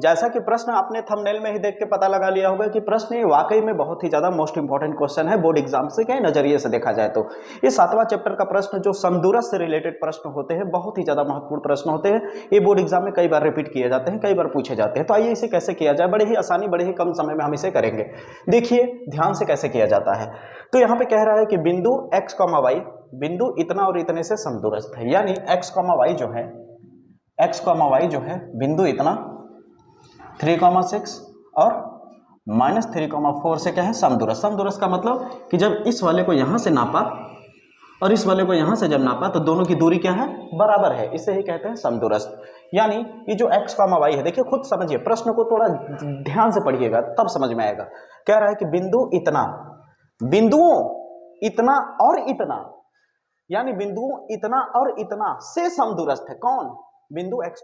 जैसा कि प्रश्न आपने थंबनेल में ही देख के पता लगा लिया होगा कि प्रश्न ये वाकई में बहुत ही ज्यादा मोस्ट इंपॉर्टेंट क्वेश्चन है बोर्ड एग्जाम से के नजरिए से देखा जाए तो। ये 7वां चैप्टर का प्रश्न जो समदूरस्थ से रिलेटेड प्रश्न होते हैं, बहुत ही ज्यादा महत्वपूर्ण प्रश्न होते हैं। ये बोर्ड एग्जाम में कई बार रिपीट किए जाते हैं, कई बार पूछे जाते हैं। तो आइए इसे कैसे किया जाए, बड़े ही आसानी, बड़े ही कम समय में हम इसे करेंगे। देखिए ध्यान से कैसे किया जाता है। तो यहाँ पे कह रहा है कि बिंदु x, y, बिंदु इतना और इतने से समदूरस्थ है, यानी x, y जो है, x, y जो है बिंदु इतना 3,6 और -3,4 से क्या है, समदूरस्थ। समदूरस्थ का मतलब कि जब इस वाले को यहां से नापा और इस वाले को यहां से जब नापा तो दोनों की दूरी क्या है, बराबर है। इसे ही कहते हैं समदूरस्थ। यानी ये जो x, y है, देखिए खुद समझिए, प्रश्न को थोड़ा ध्यान से पढ़िएगा तब समझ में आएगा। कह रहा है कि बिंदु इतना, बिंदुओं इतना और इतना, यानी बिंदुओं इतना और इतना से समदूरस्थ है। कौन? बिंदु x,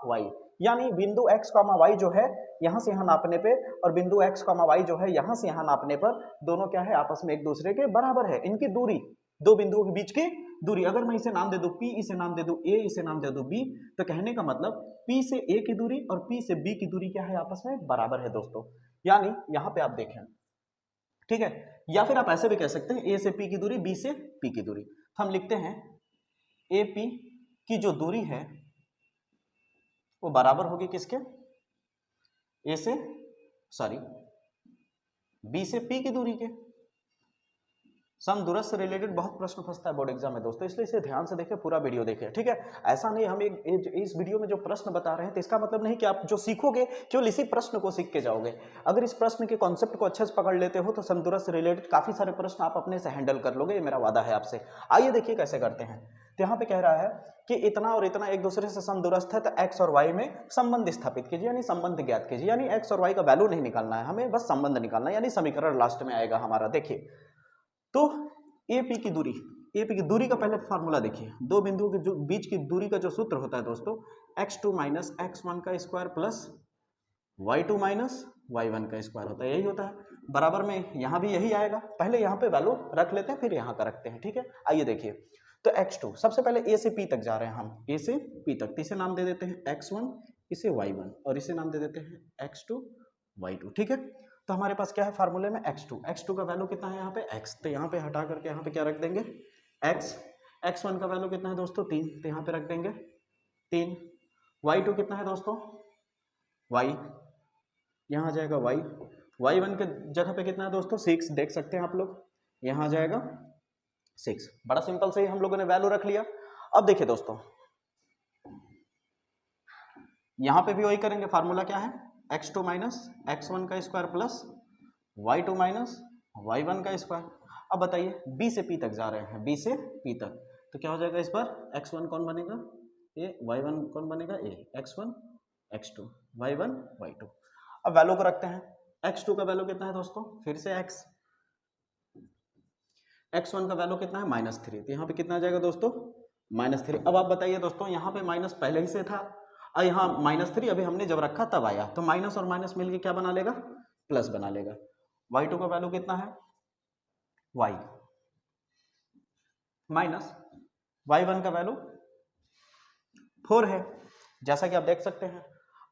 y। यानी बिंदु x, y जो है यहां से यहां नापने पे और बिंदु x, y जो है यहां से यहां नापने पर दोनों क्या है, आपस में एक दूसरे के बराबर है। इनकी दूरी, दो बिंदुओं के बीच की दूरी, अगर मैं इसे नाम दे दूं p, इसे नाम दे दूं a, इसे नाम दे दूं b, तो कहने का मतलब p से a की दूरी और p से b की दूरी क्या है, आपस में बराबर है दोस्तों। यानी यहां पे आप देखें, ठीक है, या फिर आप ऐसे भी कह सकते हैं a से p की दूरी, b से p की दूरी। हम लिखते हैं AP की जो दूरी है वो बराबर होगी किसके, A से, सॉरी, B से P की दूरी के। समदूरस्थ से रिलेटेड बहुत प्रश्न फंसता है बोर्ड एग्जाम में दोस्तों, इसलिए इसे ध्यान से देखें, पूरा वीडियो देखें, ठीक है। ऐसा नहीं हम इस वीडियो में जो प्रश्न बता रहे हैं तो इसका मतलब नहीं कि आप जो सीखोगे केवल इसी प्रश्न को सीख के जाओगे। अगर इस प्रश्न के कॉन्सेप्ट को अच्छे से पकड़ लेते हो तो समदूरस्थ से रिलेटेड काफी सारे प्रश्न आप अपने से हैंडल कर लोगे, ये मेरा वादा है आपसे। आइए देखिए कैसे करते हैं। तो यहाँ पे कह रहा है कि इतना और इतना एक दूसरे से समदूरस्थ है, तो x और y में संबंध स्थापित कीजिए, यानी संबंध ज्ञात कीजिए। यानी x और y का वैल्यू नहीं निकालना है हमें, बस संबंध निकालना है, यानी समीकरण लास्ट में आएगा हमारा। देखिए तो AP की दूरी, AP की दूरी का पहले फार्मूला देखिए, दो बिंदुओं के जो बीच की दूरी का जो सूत्र होता है दोस्तों, x2 माइनस x1 का square plus y2 minus y1 का स्क्वायर होता है, यही होता है। बराबर में यहां भी यही आएगा। पहले यहां पे वैल्यू रख लेते हैं, फिर यहां का रखते हैं, ठीक है। आइए देखिए, तो x2 सबसे पहले a से p तक जा रहे हैं हम, a से p तक, तो इसे नाम दे देते हैं x1, इसे y1 और इसे नाम दे देते हैं x2 y2, ठीक है। तो हमारे पास क्या है फार्मूले में, x2 का वैल्यू कितना है यहाँ पे x, तो यहाँ पे हटा करके यहाँ पे क्या रख देंगे x। x1 का वैल्यू कितना है दोस्तों 3, तो यहाँ पे रख देंगे 3। y2 कितना है दोस्तों, y, यहाँ आ जाएगा y। y1 के जगह पे कितना है दोस्तों 6, देख सकते हैं आप लोग, यहाँ आ जाएगा 6। बड़ा सिंपल से ही हम लोगों ने वैल्यू रख लिया। अब देखिए दोस्तों, यहाँ पे भी वही करेंगे, फार्मूला क्या है, x2 माइनस x1 का square plus y2 minus y1 का स्क्वायर। अब बताइए b से p तक जा रहे हैं, b से p तक, तो क्या हो जाएगा इस बार, x1 कौन बनेगा a, y1 कौन बनेगा a, x1 x2 y1 y2। अब वैल्यू को रखते हैं, x2 का वैल्यू कितना है दोस्तों, फिर से x, x1 का वैल्यू कितना है -3, तो यहाँ पे कितना आ जाएगा दोस्तों -3। अब आप बताइए दोस्तों, यहाँ पे माइनस पहले ही से था और यहाँ -3 अभी हमने जब रखा तब आया, तो माइनस और माइनस मिलके क्या बना लेगा, प्लस बना लेगा। y2 का वैल्यू कितना है, y माइनस y1 का वैल्यू 4 है, जैसा कि आप देख सकते हैं।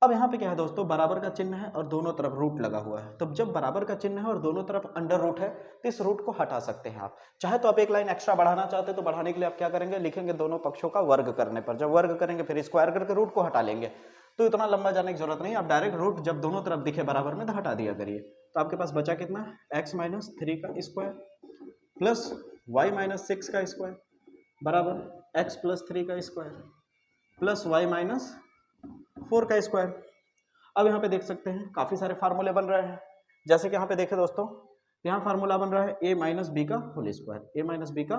अब यहाँ पे क्या है दोस्तों, बराबर का चिन्ह है और दोनों तरफ रूट लगा हुआ है, तो जब बराबर का चिन्ह है और दोनों तरफ अंडर रूट है तो इस रूट को हटा सकते हैं आप। चाहे तो आप एक लाइन एक्स्ट्रा बढ़ाना चाहते हैं तो बढ़ाने के लिए आप क्या करेंगे, लिखेंगे दोनों पक्षों का वर्ग करने पर, जब वर्ग करेंगे फिर स्क्वायर करके रूट को हटा लेंगे। तो इतना लंबा जाने की जरूरत नहीं, आप डायरेक्ट रूट जब दोनों तरफ दिखे बराबर में तो हटा दिया करिए। तो आपके पास बचा कितना, x माइनस 3 का स्क्वायर प्लस y माइनस 6 का स्क्वायर बराबर x प्लस 3 का स्क्वायर प्लस y माइनस 4 का स्क्वायर। अब यहाँ पे देख सकते हैं काफी सारे फार्मूले बन रहे हैं, जैसे कि यहाँ पे देखें दोस्तों, यहाँ फार्मूला बन रहा है a माइनस बी का whole square, a minus B का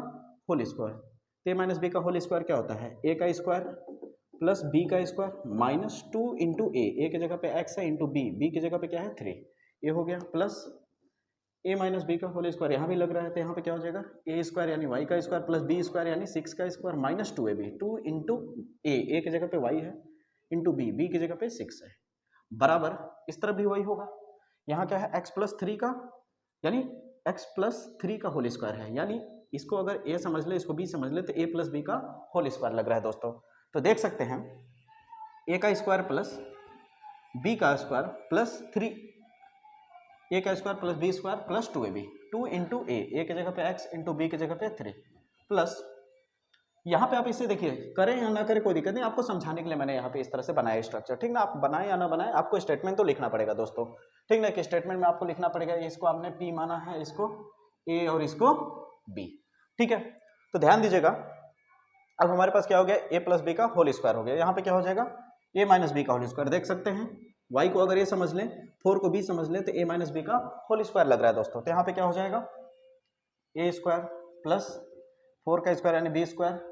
whole square. a minus B का होल स्क्वायर क्या होता है, a का स्क्वायर प्लस b का स्क्वायर माइनस 2 इंटू a की जगह पे x है इंटू b की जगह पे क्या है 3, ये हो गया, प्लस a माइनस बी का होल स्क्वायर, यहाँ भी लग रहा है तो यहाँ पे क्या हो जाएगा a स्क्वायर यानी y का स्क्वायर प्लस b स्क्वायर यानी 6 का square minus 2ab, 2 into a की जगह पे y है इंटू b की जगह पे 6 है, बराबर इस तरफ भी वही होगा। यहाँ क्या है x प्लस 3 का, यानी x प्लस 3 का होल स्क्वायर है, यानी इसको अगर a समझ ले इसको b समझ ले तो a प्लस बी का होल स्क्वायर लग रहा है दोस्तों। तो देख सकते हैं a का स्क्वायर प्लस बी का स्क्वायर प्लस 3 ए का square plus B square plus 2ab, 2 into A की जगह पे x इंटू बी की जगह पे 3 प्लस, यहाँ पे आप इसे देखिए करें या ना करें कोई दिक्कत नहीं, आपको समझाने के लिए मैंने यहाँ पे इस तरह से बनाया स्ट्रक्चर, ठीक ना। आप बनाए या ना बनाए आपको स्टेटमेंट तो लिखना पड़ेगा दोस्तों, ठीक ना, कि स्टेटमेंट में आपको लिखना पड़ेगा इसको आपने P माना है, इसको A और इसको B, ठीक है। तो ध्यान दीजिएगा, अब हमारे पास क्या हो गया, a प्लस बी का होल स्क्वायर हो गया, यहाँ पे क्या हो जाएगा a माइनस बी का होल स्क्वायर, देख सकते हैं y को अगर ये समझ लें, 4 को b समझ लें, तो a माइनस बी का होल स्क्वायर लग रहा है दोस्तों। तो यहाँ पे क्या हो जाएगा a स्क्वायर प्लस 4 का स्क्वायर यानी b square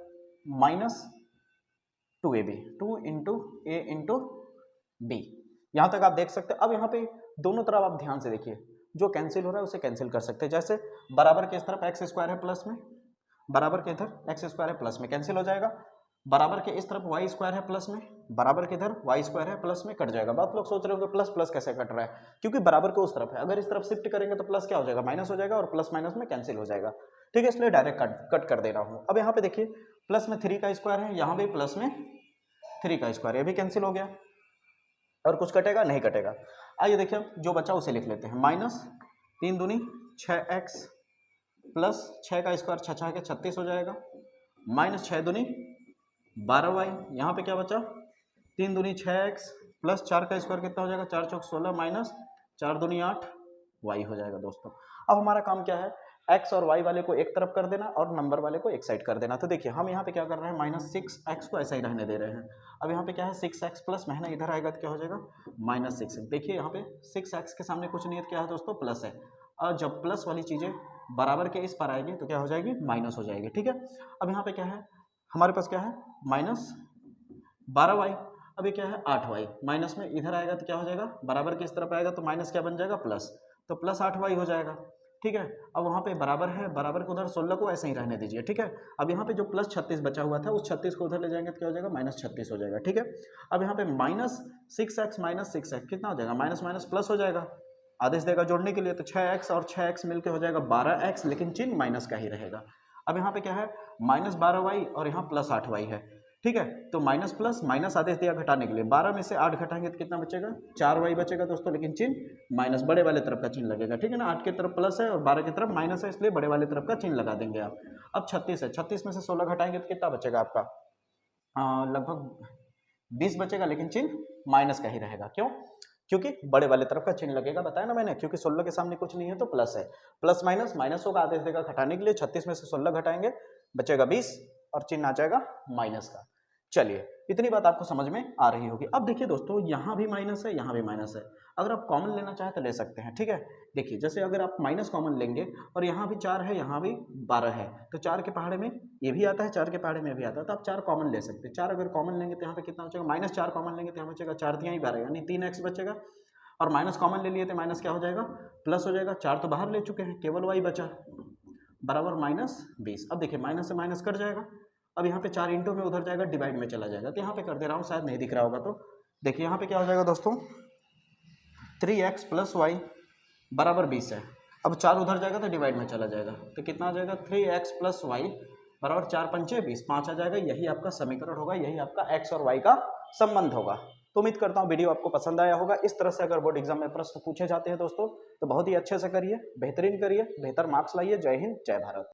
minus 2ab, 2 into A into B. यहाँ तक आप देख सकते हैं। अब यहाँ पे दोनों तरफ आप ध्यान से देखिए, जो कैंसिल हो रहा है उसे कैंसिल कर सकते हैं, जैसे बराबर के इस तरफ एक्स स्क्वायर है प्लस में, बराबर के इधर एक्स स्क्वायर है प्लस में कैंसिल हो जाएगा, बराबर के इस तरफ वाई स्क्वायर है प्लस में, बराबर के इधर वाई स्क्वायर है प्लस में कट जाएगा। बहुत लोग सोच रहे होंगे प्लस प्लस कैसे कट रहा है, क्योंकि बराबर के उस तरफ है, अगर इस तरफ शिफ्ट करेंगे तो प्लस क्या हो जाएगा, माइनस हो जाएगा, और प्लस माइनस में कैंसिल हो जाएगा, ठीक है, इसलिए डायरेक्ट कट कर दे रहा हूँ। अब यहाँ पे देखिए प्लस में 3 का स्क्वायर है, यहाँ भी प्लस में 3 का स्क्वायर, ये भी कैंसिल हो गया, और कुछ कटेगा नहीं कटेगा। आइए देखिए जो बचा उसे लिख लेते हैं, माइनस 3 दूनी 6x प्लस 6 का स्क्वायर 6 के 36 हो जाएगा, माइनस 6 दूनी 12y, यहाँ पे क्या बचा 3 दूनी 6x प्लस 4 का स्क्वायर कितना हो जाएगा 4 चौक 16 माइनस 4 दूनी 8y हो जाएगा दोस्तों। अब हमारा काम क्या है, x और y वाले को एक तरफ कर देना और नंबर वाले को एक साइड कर देना। तो देखिए हम यहाँ पे क्या कर रहे हैं, माइनस 6x को ऐसा ही रहने दे रहे हैं। अब यहाँ पे क्या है 6x प्लस में है ना, इधर आएगा तो क्या हो जाएगा माइनस 6x। देखिए यहाँ पे 6x के सामने कुछ नहीं है, क्या है दोस्तों प्लस है, और जब प्लस वाली चीज़ें बराबर के इस पर आएगी तो क्या हो जाएगी माइनस हो जाएगी, ठीक है। अब यहाँ पे क्या है हमारे पास क्या है माइनस 12y, अब ये क्या है 8y, माइनस में इधर आएगा तो क्या हो जाएगा बराबर के इस तरफ आएगा तो माइनस क्या बन जाएगा प्लस, तो प्लस 8y हो जाएगा, ठीक है। अब वहाँ पे बराबर है, बराबर को उधर 16 को ऐसे ही रहने दीजिए, ठीक है। अब यहाँ पे जो प्लस 36 बचा हुआ था उस 36 को उधर ले जाएंगे तो क्या हो जाएगा माइनस 36 हो जाएगा, ठीक है। अब यहाँ पे माइनस 6x माइनस 6x कितना हो जाएगा माइनस माइनस प्लस हो जाएगा, आदेश देगा जोड़ने के लिए, तो 6x और 6x मिलकर हो जाएगा 12x, लेकिन चिन्ह माइनस का ही रहेगा। अब यहाँ पे क्या है माइनस 12y और यहाँ प्लस 8y है, ठीक है। तो माइनस प्लस माइनस आदेश दिया घटाने के लिए, 12 में से 8 घटाएंगे तो कितना बचेगा 4y बचेगा दोस्तों, लेकिन चिन्ह माइनस बड़े वाले तरफ का चिन्ह लगेगा, ठीक है ना। 8 की तरफ प्लस है और 12 की तरफ माइनस है, इसलिए बड़े वाले तरफ का चिन्ह लगा देंगे आप। अब 36 है, 36 में से 16 घटाएंगे तो कितना बचेगा आपका लगभग 20 बचेगा, लेकिन चिन्ह माइनस का ही रहेगा। क्यों, क्योंकि बड़े वाले तरफ का चिन्ह लगेगा, बताया ना मैंने, क्योंकि 16 के सामने कुछ नहीं है तो प्लस है, प्लस माइनस माइनस होगा, आदेश देगा घटाने के लिए, 36 में से 16 घटाएंगे बचेगा 20 और चिन्ह आ जाएगा माइनस का। चलिए इतनी बात आपको समझ में आ रही होगी। अब देखिए दोस्तों यहाँ भी माइनस है, यहाँ भी माइनस है, अगर आप कॉमन लेना चाहें तो ले सकते हैं, ठीक है। देखिए जैसे अगर आप माइनस कॉमन लेंगे और यहाँ भी 4 है यहाँ भी 12 है, तो 4 के पहाड़े में ये भी आता है, 4 के पहाड़े में भी आता है, तो आप 4 कॉमन ले सकते हैं। 4 अगर कॉमन लेंगे तो यहाँ पे कितना बचेगा माइनस 4 कॉमन लेंगे तो यहाँ बचेगा 4 दिया ही 12 यानी 3x बचेगा, और माइनस कॉमन ले लिए तो माइनस क्या हो जाएगा प्लस हो जाएगा, 4 तो बाहर ले चुके हैं, केवल y बचा बराबर माइनस 20। अब देखिए माइनस से माइनस कट जाएगा, अब यहाँ पे 4 इंटू में उधर जाएगा डिवाइड में चला जाएगा, तो यहाँ पे कर दे रहा हूँ, शायद नहीं दिख रहा होगा। तो देखिए यहाँ पे क्या हो जाएगा दोस्तों 3x प्लस वाई बराबर 20 है, अब 4 उधर जाएगा तो डिवाइड में चला जाएगा, तो कितना आ जाएगा 3x प्लस वाई बराबर 4 पंचे 20, 5 आ जाएगा। यही आपका समीकरण होगा, यही आपका x और y का संबंध होगा। तो उम्मीद करता हूँ वीडियो आपको पसंद आया होगा। इस तरह से अगर बोर्ड एग्जाम में प्रश्न पूछे जाते हैं दोस्तों तो बहुत ही अच्छे से करिए, बेहतरीन करिए, बेहतर मार्क्स लाइए। जय हिंद, जय भारत।